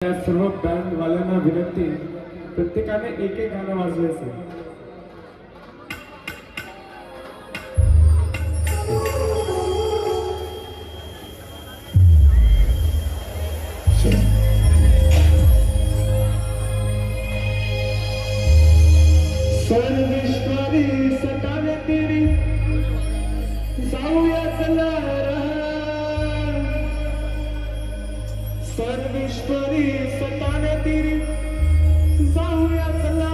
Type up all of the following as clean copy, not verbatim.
या सर्व बँड वाल्यांना विनंती, प्रत्येकाने एक एक गाणं वाजले असेल. सर्वेश्वरी सटाने तेरी जाऊया चला सर्वेश्वरी सटाने तेरी जाऊया चला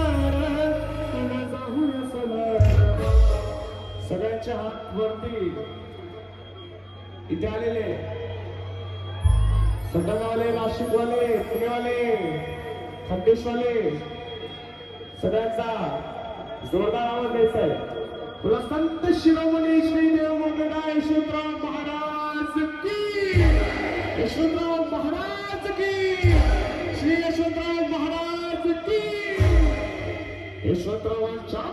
जाऊया चला. सगळ्यांच्या हात वरती. इथे आलेले सटाणावाले, नाशिकवाले, पुणेवाले, खंडेशवाले सगळ्यांचा जोरदार आवाज द्यायचा आहे. तुला संत शिरोमणी श्री देव मंगळा यशवंतराव महाराज की, यशवंतराव महाराज की, श्री यशवंतराव महाराज की. यशवंतरावांच्या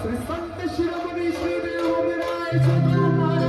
श्री संत शिरोमणी श्री देव मंगळा यशवंतराव